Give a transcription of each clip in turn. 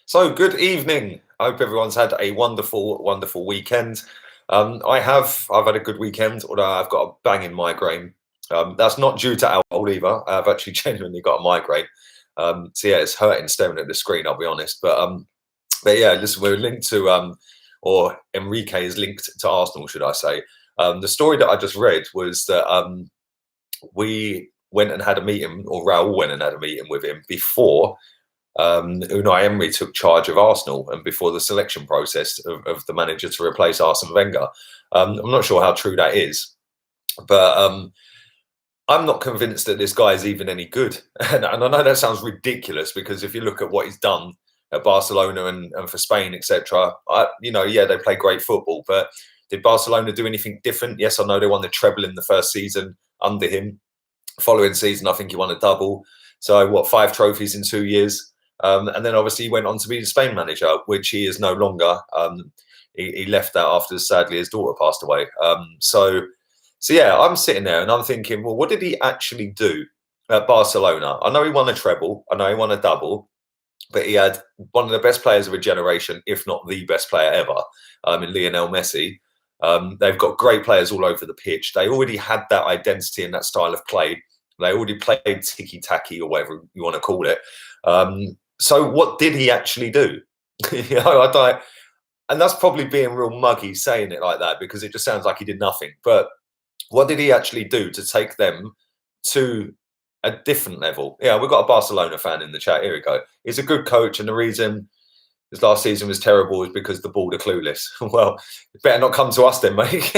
So, good evening. I hope everyone's had a wonderful, wonderful weekend. I've had a good weekend, although I've got a banging migraine. That's not due to alcohol either. I've actually genuinely got a migraine. So yeah, it's hurting staring at the screen. I'll be honest, but yeah, listen, we're linked to or Enrique is linked to Arsenal, should I say? The story that I just read was that we went and had a meeting, or Raul went and had a meeting with him before Unai Emery took charge of Arsenal and before the selection process of the manager to replace Arsene Wenger. I'm not sure how true that is, but I'm not convinced that this guy is even any good. And I know that sounds ridiculous because if you look at what he's done at Barcelona and for Spain, etc., yeah, they play great football, but did Barcelona do anything different? Yes, I know they won the treble in the first season under him. Following season, I think he won a double. So, 5 trophies in 2 years? And then obviously he went on to be the Spain manager, which he is no longer. He left that after, sadly, his daughter passed away. So yeah, I'm sitting there and I'm thinking, well, what did he actually do at Barcelona? I know he won a treble. I know he won a double. But he had one of the best players of a generation, if not the best player ever, in Lionel Messi. They've got great players all over the pitch. They already had that identity and that style of play. They already played ticky-tacky or whatever you want to call it. So what did he actually do? And that's probably being real muggy saying it like that because it just sounds like he did nothing. But what did he actually do to take them to a different level? Yeah, we've got a Barcelona fan in the chat. Here we go. He's a good coach, and the reason his last season was terrible is because the board are clueless. Well, it better not come to us then, mate.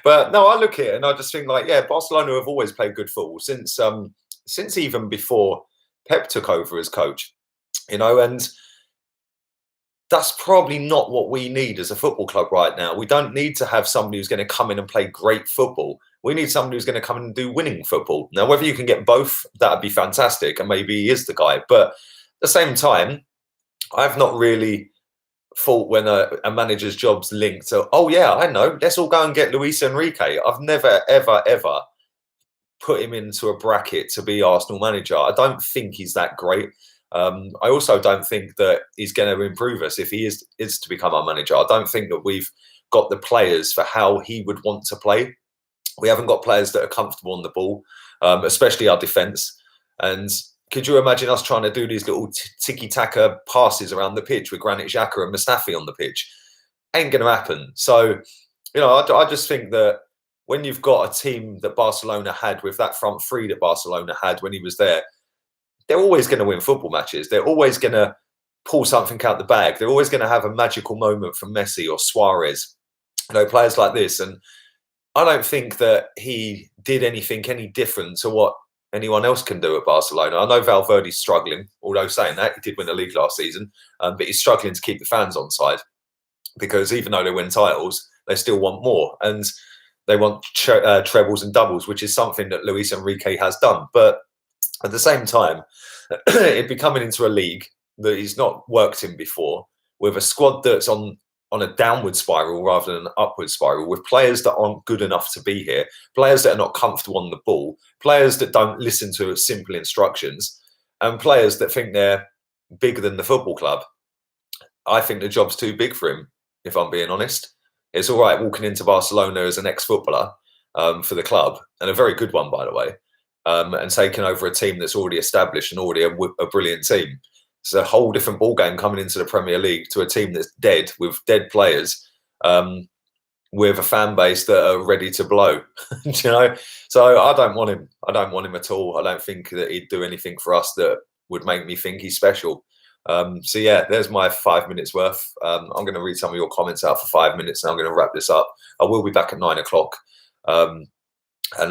But no, I look at it and I just think Barcelona have always played good football since even before Pep took over as coach, and that's probably not what we need as a football club right now. We don't need to have somebody who's going to come in and play great football. We need somebody who's going to come in and do winning football. Now, whether you can get both, that'd be fantastic, and maybe he is the guy. But at the same time, I've not really thought when a manager's job's linked to, oh yeah, I know, let's all go and get Luis Enrique. I've never, ever, ever put him into a bracket to be Arsenal manager. I don't think he's that great. I also don't think that he's going to improve us if he is to become our manager. I don't think that we've got the players for how he would want to play. We haven't got players that are comfortable on the ball, especially our defence. And could you imagine us trying to do these little tiki-taka passes around the pitch with Granit Xhaka and Mustafi on the pitch? Ain't going to happen. So, I just think that when you've got a team that Barcelona had with that front three that Barcelona had when he was there, they're always going to win football matches. They're always going to pull something out the bag. They're always going to have a magical moment from Messi or Suarez, players like this. And I don't think that he did anything any different to what anyone else can do at Barcelona. I know Valverde's struggling, although saying that, he did win the league last season, but he's struggling to keep the fans on side because even though they win titles, they still want more. And they want trebles and doubles, which is something that Luis Enrique has done. But at the same time, it'd be coming into a league that he's not worked in before, with a squad that's on a downward spiral rather than an upward spiral, with players that aren't good enough to be here, players that are not comfortable on the ball, players that don't listen to simple instructions, and players that think they're bigger than the football club. I think the job's too big for him, if I'm being honest. It's all right walking into Barcelona as an ex-footballer for the club, and a very good one, by the way, and taking over a team that's already established and already a brilliant team. It's a whole different ballgame coming into the Premier League to a team that's dead, with dead players, with a fan base that are ready to blow. So I don't want him. I don't want him at all. I don't think that he'd do anything for us that would make me think he's special. So yeah, there's my 5 minutes worth. I'm going to read some of your comments out for 5 minutes and I'm going to wrap this up. I will be back at 9 o'clock. And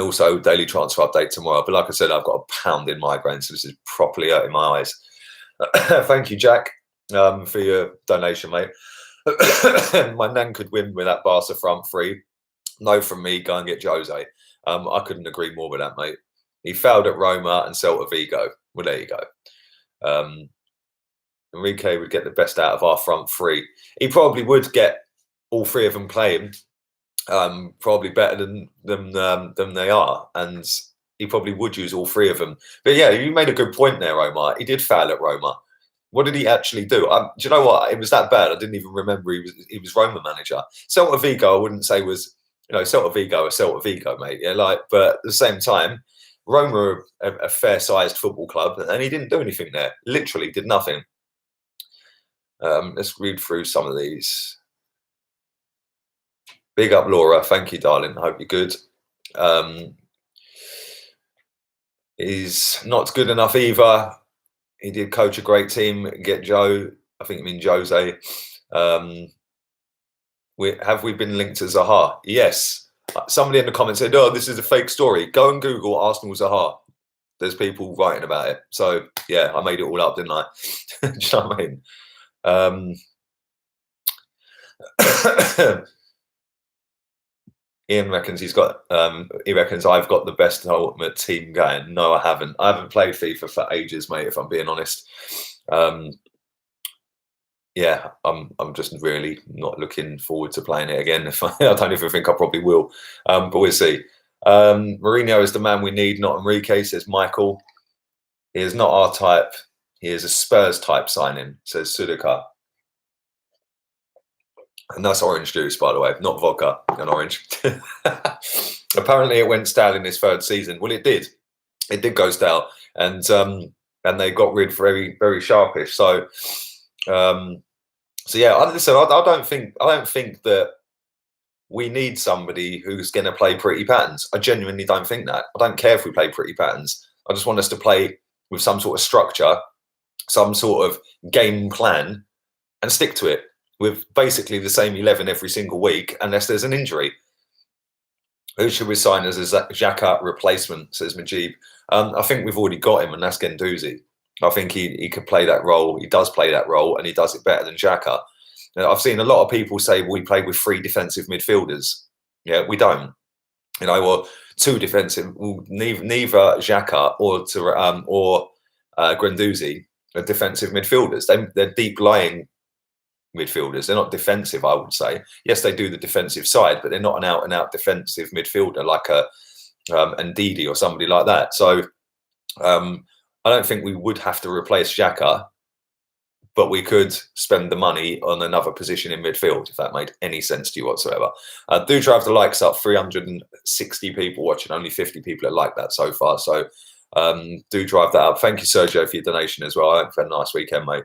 also daily transfer update tomorrow. But like I said, I've got a pounding migraine, so this is properly hurting my eyes. Thank you, Jack, for your donation, mate. My nan could win with that Barca front three. No from me, go and get Jose. I couldn't agree more with that, mate. He failed at Roma and Celta Vigo. Well, there you go. Enrique would get the best out of our front three. He probably would get all three of them playing, probably better than they are, and he probably would use all three of them. But yeah, you made a good point there, Omar. He did fail at Roma. What did he actually do? Do you know what? It was that bad. I didn't even remember he was Roma manager. Celta Vigo, I wouldn't say was, Celta Vigo or Celta Vigo, mate. Yeah, but at the same time, Roma are a fair-sized football club, and he didn't do anything there. Literally did nothing. Let's read through some of these. Big up, Laura. Thank you, darling. I hope you're good. He's not good enough either. He did coach a great team. Get Joe. I think you mean Jose. Have we been linked to Zaha? Yes. Somebody in the comments said, "Oh, this is a fake story." Go and Google Arsenal Zaha. There's people writing about it. So yeah, I made it all up, didn't I? Do you know what I mean? Ian reckons he reckons I've got the best ultimate team going. No, I haven't. I haven't played FIFA for ages, mate, if I'm being honest. Yeah, I'm just really not looking forward to playing it again. I don't even think I probably will. But we'll see. Mourinho is the man we need, not Enrique, says Michael. He is not our type. He is a Spurs type signing, says Sudaka. And that's orange juice, by the way, not vodka and orange. Apparently, it went stale in his third season. Well, it did. It did go stale, and they got rid very, very sharpish. So, yeah. Listen, I don't think that we need somebody who's going to play pretty patterns. I genuinely don't think that. I don't care if we play pretty patterns. I just want us to play with some sort of structure, some sort of game plan, and stick to it, with basically the same 11 every single week, unless there's an injury. Who should we sign as a Xhaka replacement, says Majib? I think we've already got him, and that's Guendouzi. I think he could play that role. He does play that role, and he does it better than Xhaka. I've seen a lot of people say we play with 3 defensive midfielders. Yeah, we don't. Or 2 defensive. Neither Xhaka or Guendouzi are defensive midfielders. They're deep lying midfielders. They're not defensive, I would say. Yes, they do the defensive side, but they're not an out-and-out defensive midfielder like a Ndidi or somebody like that. So I don't think we would have to replace Xhaka, but we could spend the money on another position in midfield, if that made any sense to you whatsoever. Do drive the likes up. 360 people watching, only 50 people that like that so far. So do drive that up. Thank you, Sergio, for your donation as well. I hope you had a nice weekend, mate.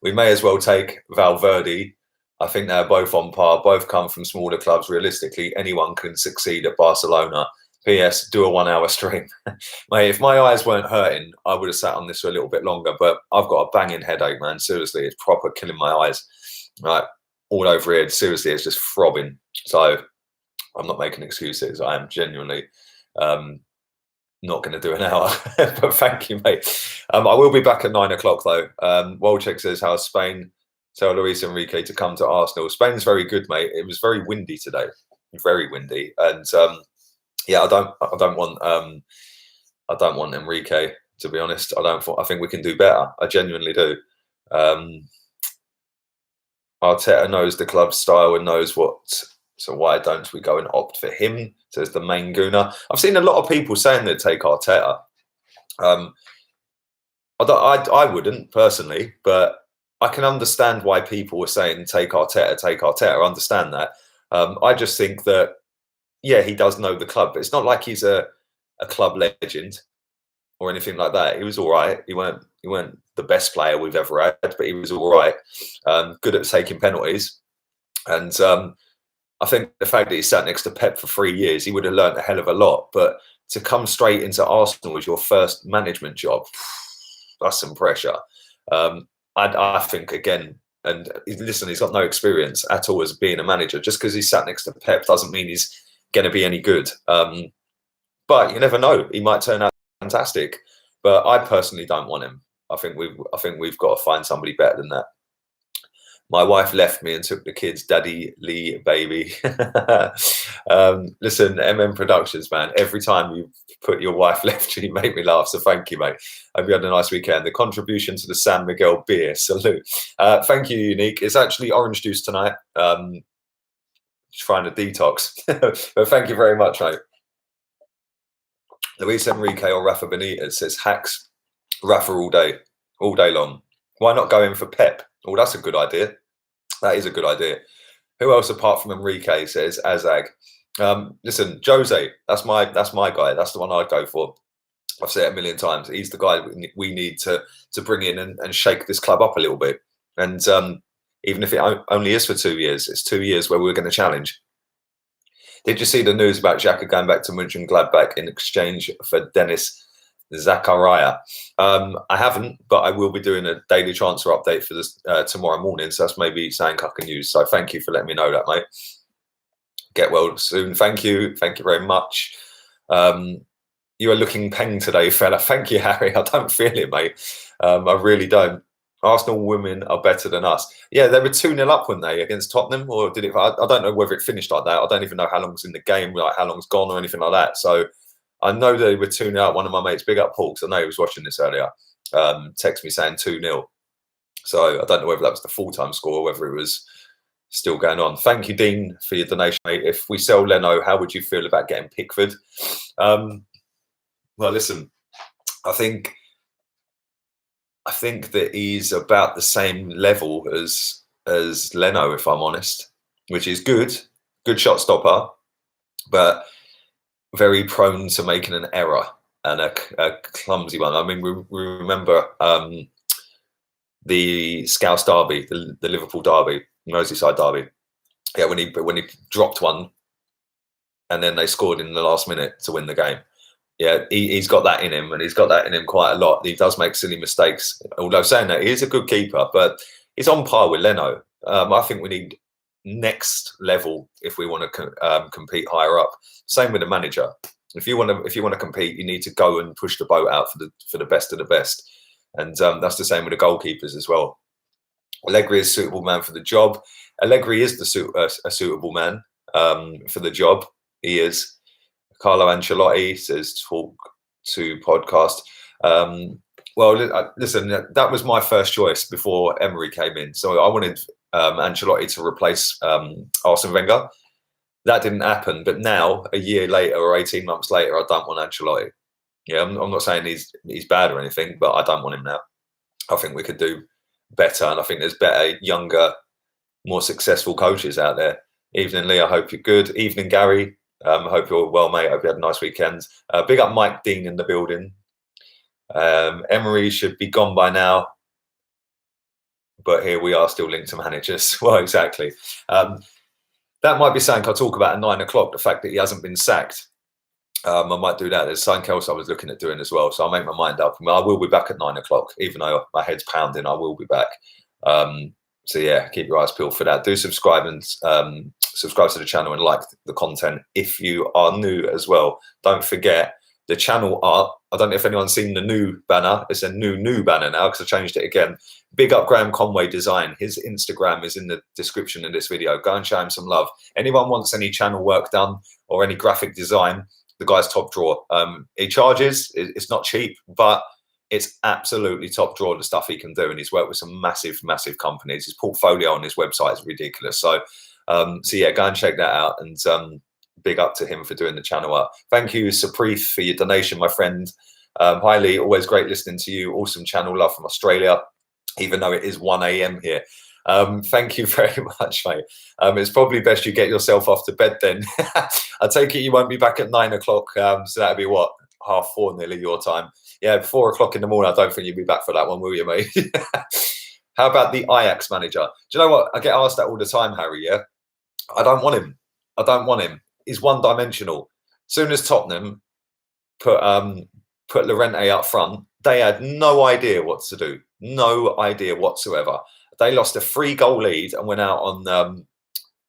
We may as well take Valverde. I think they're both on par. Both come from smaller clubs. Realistically, anyone can succeed at Barcelona. P.S. Do a 1-hour stream. Mate, if my eyes weren't hurting, I would have sat on this for a little bit longer, but I've got a banging headache, man. Seriously, it's proper killing my eyes. Right, all over here. Seriously, it's just throbbing. So I'm not making excuses. I am genuinely not going to do an hour, but thank you, mate. I will be back at 9 o'clock though. Wolchek says, how's Spain? Tell Luis Enrique to come to Arsenal. Spain's very good, mate. It was very windy today, very windy, and yeah, I don't want Enrique, to be honest. I think we can do better. I genuinely do. Arteta knows the club style and knows what. So why don't we go and opt for him? Says the main gooner. I've seen a lot of people saying they'd take Arteta. I wouldn't personally, but I can understand why people were saying take Arteta, take Arteta. I understand that. I just think that, yeah, he does know the club, but it's not like he's a club legend or anything like that. He was all right. He weren't the best player we've ever had, but he was all right. Good at taking penalties, and I think the fact that he sat next to Pep for 3 years, he would have learned a hell of a lot. But to come straight into Arsenal as your first management job, that's some pressure. I think, again, and listen, he's got no experience at all as being a manager. Just because he sat next to Pep doesn't mean he's going to be any good. But you never know. He might turn out fantastic. But I personally don't want him. I think we've got to find somebody better than that. My wife left me and took the kids. Daddy Lee, baby. Listen, MM Productions, man. Every time you put your wife left you, make me laugh. So thank you, mate. Hope you had a nice weekend. The contribution to the San Miguel beer. Salute. Thank you, Unique. It's actually orange juice tonight. Trying to detox. But thank you very much, mate. Luis Enrique or Rafa Benitez says hacks Rafa all day. all day long. Why not go in for Pep? Oh, that's a good idea. That is a good idea. Who else apart from Enrique, says Azag? Listen, Jose, that's my guy. That's the one I'd go for. I've said it a million times. He's the guy we need to bring in and shake this club up a little bit. And even if it only is for 2 years, it's 2 years where we're going to challenge. Did you see the news about Xhaka going back to Mönchengladbach in exchange for Dennis Zakaria? I haven't, but I will be doing a daily transfer update for this tomorrow morning. So that's maybe saying I can use. So thank you for letting me know that, mate. Get well soon. Thank you. Thank you very much. You are looking peng today, fella. Thank you, Harry. I don't feel it, mate. I really don't. Arsenal women are better than us. Yeah, they were 2-0 up, weren't they, against Tottenham? Or did it? I don't know whether it finished like that. I don't even know how long's in the game, like how long's gone or anything like that. So I know they were 2-0 up. One of my mates, big up Paul, because I know he was watching this earlier, text me saying 2-0. So I don't know whether that was the full-time score or whether it was still going on. Thank you, Dean, for your donation, mate. If we sell Leno, how would you feel about getting Pickford? Well, listen, I think that he's about the same level as Leno, if I'm honest, which is good shot stopper, but very prone to making an error and a clumsy one. I mean, we remember the Scouse derby, the Liverpool derby, Merseyside derby. Yeah, when he dropped one, and then they scored in the last minute to win the game. Yeah, he's got that in him, and he's got that in him quite a lot. He does make silly mistakes. Although saying that, he is a good keeper, but he's on par with Leno. I think we need next level if we want to compete higher up. Same with the manager. If you want to compete, you need to go and push the boat out for the best of the best, and that's the same with the goalkeepers as well. Allegri is a suitable man for the job. Allegri is a suitable man for the job. He is. Carlo Ancelotti says, talk to podcast. Well, listen, that was my first choice before Emery came in. So I wanted Ancelotti to replace Arsene Wenger. That didn't happen. But now, a year later or 18 months later, I don't want Ancelotti. Yeah, I'm not saying he's bad or anything, but I don't want him now. I think we could do better. And I think there's better, younger, more successful coaches out there. Evening, Lee. I hope you're good. Evening, Gary. Hope you're well, mate. Hope you had a nice weekend. Big up Mike Dean in the building. Emery should be gone by now, but here we are still linked to managers. Well, exactly. That might be something I'll talk about at 9 o'clock, the fact that he hasn't been sacked. I might do that. There's something else I was looking at doing as well, so I'll make my mind up. I will be back at 9 o'clock, even though my head's pounding, I will be back. So yeah, keep your eyes peeled for that. Do subscribe and subscribe to the channel and like the content if you are new as well. Don't forget the channel art. I don't know if anyone's seen the new banner. It's a new banner now because I changed it again. Big up Graham Conway Design. His Instagram is in the description of this video. Go and show him some love. Anyone wants any channel work done or any graphic design, the guy's top drawer. He charges. It's not cheap, but it's absolutely top drawer, the stuff he can do. And he's worked with some massive companies. His portfolio on his website is ridiculous. So yeah, go and check that out. And big up to him for doing the channel up. Thank you, Supreeth, for your donation, my friend. Hi, Lee. Always great listening to you. Awesome channel. Love from Australia, even though it is 1 a.m. here. Thank you very much, mate. It's probably best you get yourself off to bed then. I take it you won't be back at 9 o'clock. So that'll be what? 4:30 nearly your time. Yeah, 4 o'clock in the morning. I don't think you'll be back for that one, will you, mate? How about the Ajax manager? Do you know what? I get asked that all the time, Harry, yeah? I don't want him. I don't want him. He's one-dimensional. Soon as Tottenham put Llorente up front, they had no idea what to do. No idea whatsoever. They lost a 3-goal lead and went out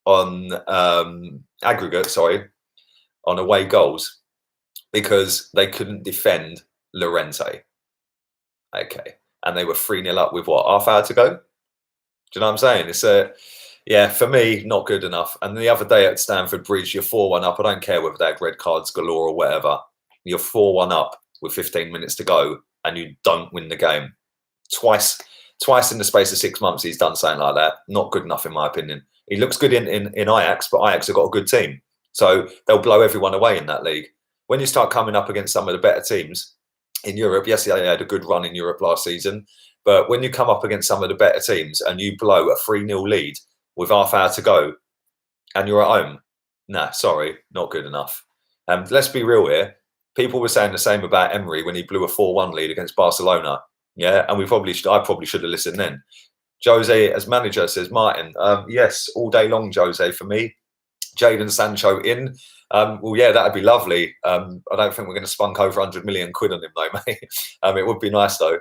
on aggregate, on away goals because they couldn't defend Llorente. Okay. And they were 3-0 up with what, half hour to go? Do you know what I'm saying? Yeah, for me, not good enough. And the other day at Stamford Bridge, you're 4-1 up. I don't care whether they had red cards galore or whatever. You're 4-1 up with 15 minutes to go and you don't win the game. Twice in the space of 6 months, he's done something like that. Not good enough, in my opinion. He looks good in Ajax, but Ajax have got a good team. So they'll blow everyone away in that league. When you start coming up against some of the better teams in Europe, yes, they had a good run in Europe last season. But when you come up against some of the better teams and you blow a 3-0 lead with half hour to go and you're at home, nah, sorry, not good enough. And let's be real here. People were saying the same about Emery when he blew a 4-1 lead against Barcelona. Yeah, and I probably should have listened then. Jose as manager, says Martin. Yes, all day long, Jose, for me. Jadon Sancho in. Well, yeah, that'd be lovely. I don't think we're going to spunk over 100 million quid on him, though, mate. It would be nice, though.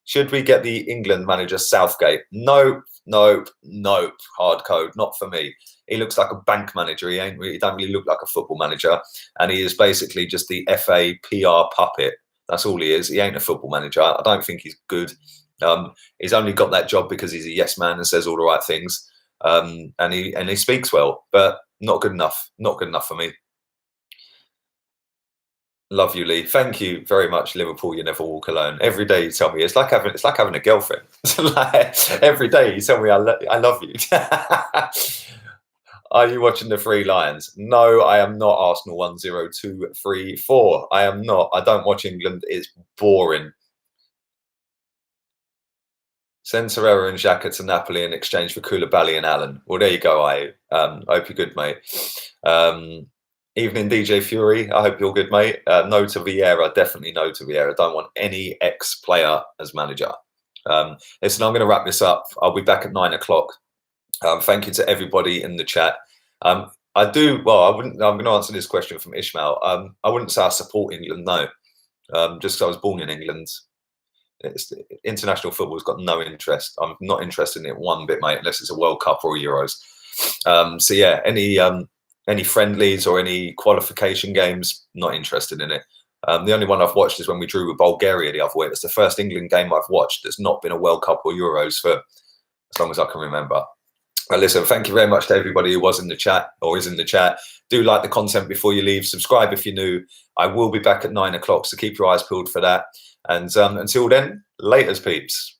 Should we get the England manager Southgate? Nope. Hard code, not for me. He looks like a bank manager. He don't really look like a football manager, and he is basically just the FA PR puppet. That's all he is. He ain't a football manager. I don't think he's good. He's only got that job because he's a yes man and says all the right things, and he speaks well, but not good enough. Not good enough for me. Love you, Lee. Thank you very much, Liverpool. You never walk alone. Every day you tell me it's like having a girlfriend. Like, every day you tell me I love you. Are you watching the Three Lions? No, I am not. Arsenal 1-0-2-3-4. I am not. I don't watch England. It's boring. Send Herrera and Xhaka to Napoli in exchange for Koulibaly and Allen. Well, there you go. I hope you're good, mate. Evening, DJ Fury. I hope you're good, mate. No to Vieira. Definitely no to Vieira. Don't want any ex-player as manager. Listen, I'm going to wrap this up. I'll be back at 9 o'clock. Thank you to everybody in the chat. I'm going to answer this question from Ishmael. I wouldn't say I support England, no. Just because I was born in England. International football's got no interest. I'm not interested in it one bit, mate, unless it's a World Cup or Euros. So yeah, any friendlies or any qualification games, not interested in it. The only one I've watched is when we drew with Bulgaria the other week. It's the first England game I've watched that's not been a World Cup or Euros for as long as I can remember. Listen, thank you very much to everybody who was in the chat or is in the chat. Do like the content before you leave. Subscribe if you're new. I will be back at 9 o'clock, so keep your eyes peeled for that. And until then, laters, peeps.